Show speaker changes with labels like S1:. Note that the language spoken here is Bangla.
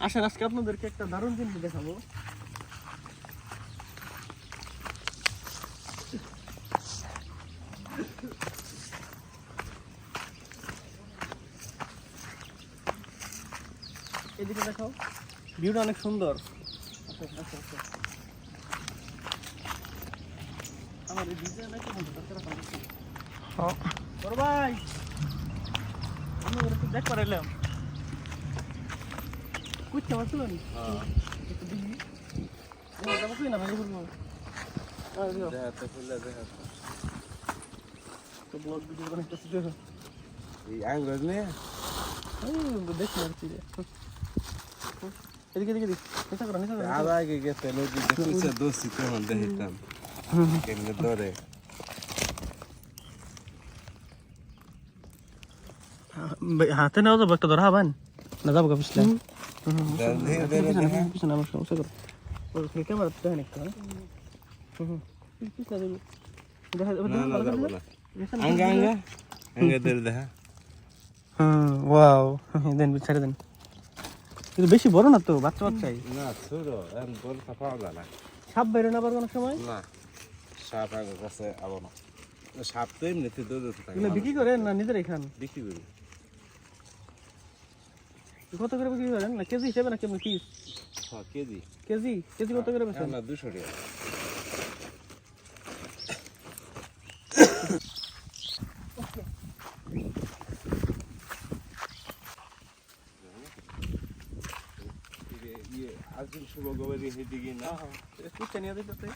S1: আসেন আজকে আপনাদেরকে একটা দারুণ জিনিস দেখাবো। এদিকে দেখাও, ভিউটা অনেক সুন্দর। আমার এই ভিডিও নাকি বড় ভাই আমি ওরা তো দেখ পারাইলাম কুচ্ছা মারতে পারি একটু দিবি যাবো তুই না ভাই বলবো তো ব্লগ ভিডিও বানাইতেছি দেখো
S2: এই আঙ্গুর নিয়ে
S1: দেখি আর কি রে এদিকে এদিকে নেশা করো
S2: আর আগে গেছে নদী দেখছে দোষী তখন দেখিতাম কেমনে ধরে
S1: হাতে নাও যাবো একটা ধরা হবেন না যাবো গা পিছলে পিছনে আমার সমস্যা করো ক্যামেরা দেখেন একটু ওয়াও দেন ছেড়ে দেন কিন্তু বেশি বড় না তো বাচ্চা বাচ্চাই
S2: না ছোট এখন বল পাওয়া যায় না
S1: সাপ বেরো না আবার কোনো সময়
S2: না সাপ আগে কাছে আবার না সাপ তো এমনিতে দৌড়তে থাকে
S1: এগুলো বিক্রি করেন না নিজেরাই খান
S2: বিক্রি করি
S1: কত করে বিক্রি করেন না কেজি হিসেবে না কেমন পিস
S2: কেজি
S1: কেজি কেজি কত করে বেচেন
S2: না 200 টাকা আজকে শুভ গোবরি হেদিকে না
S1: হ্যাঁ হ্যাঁ নিয়ে দিতে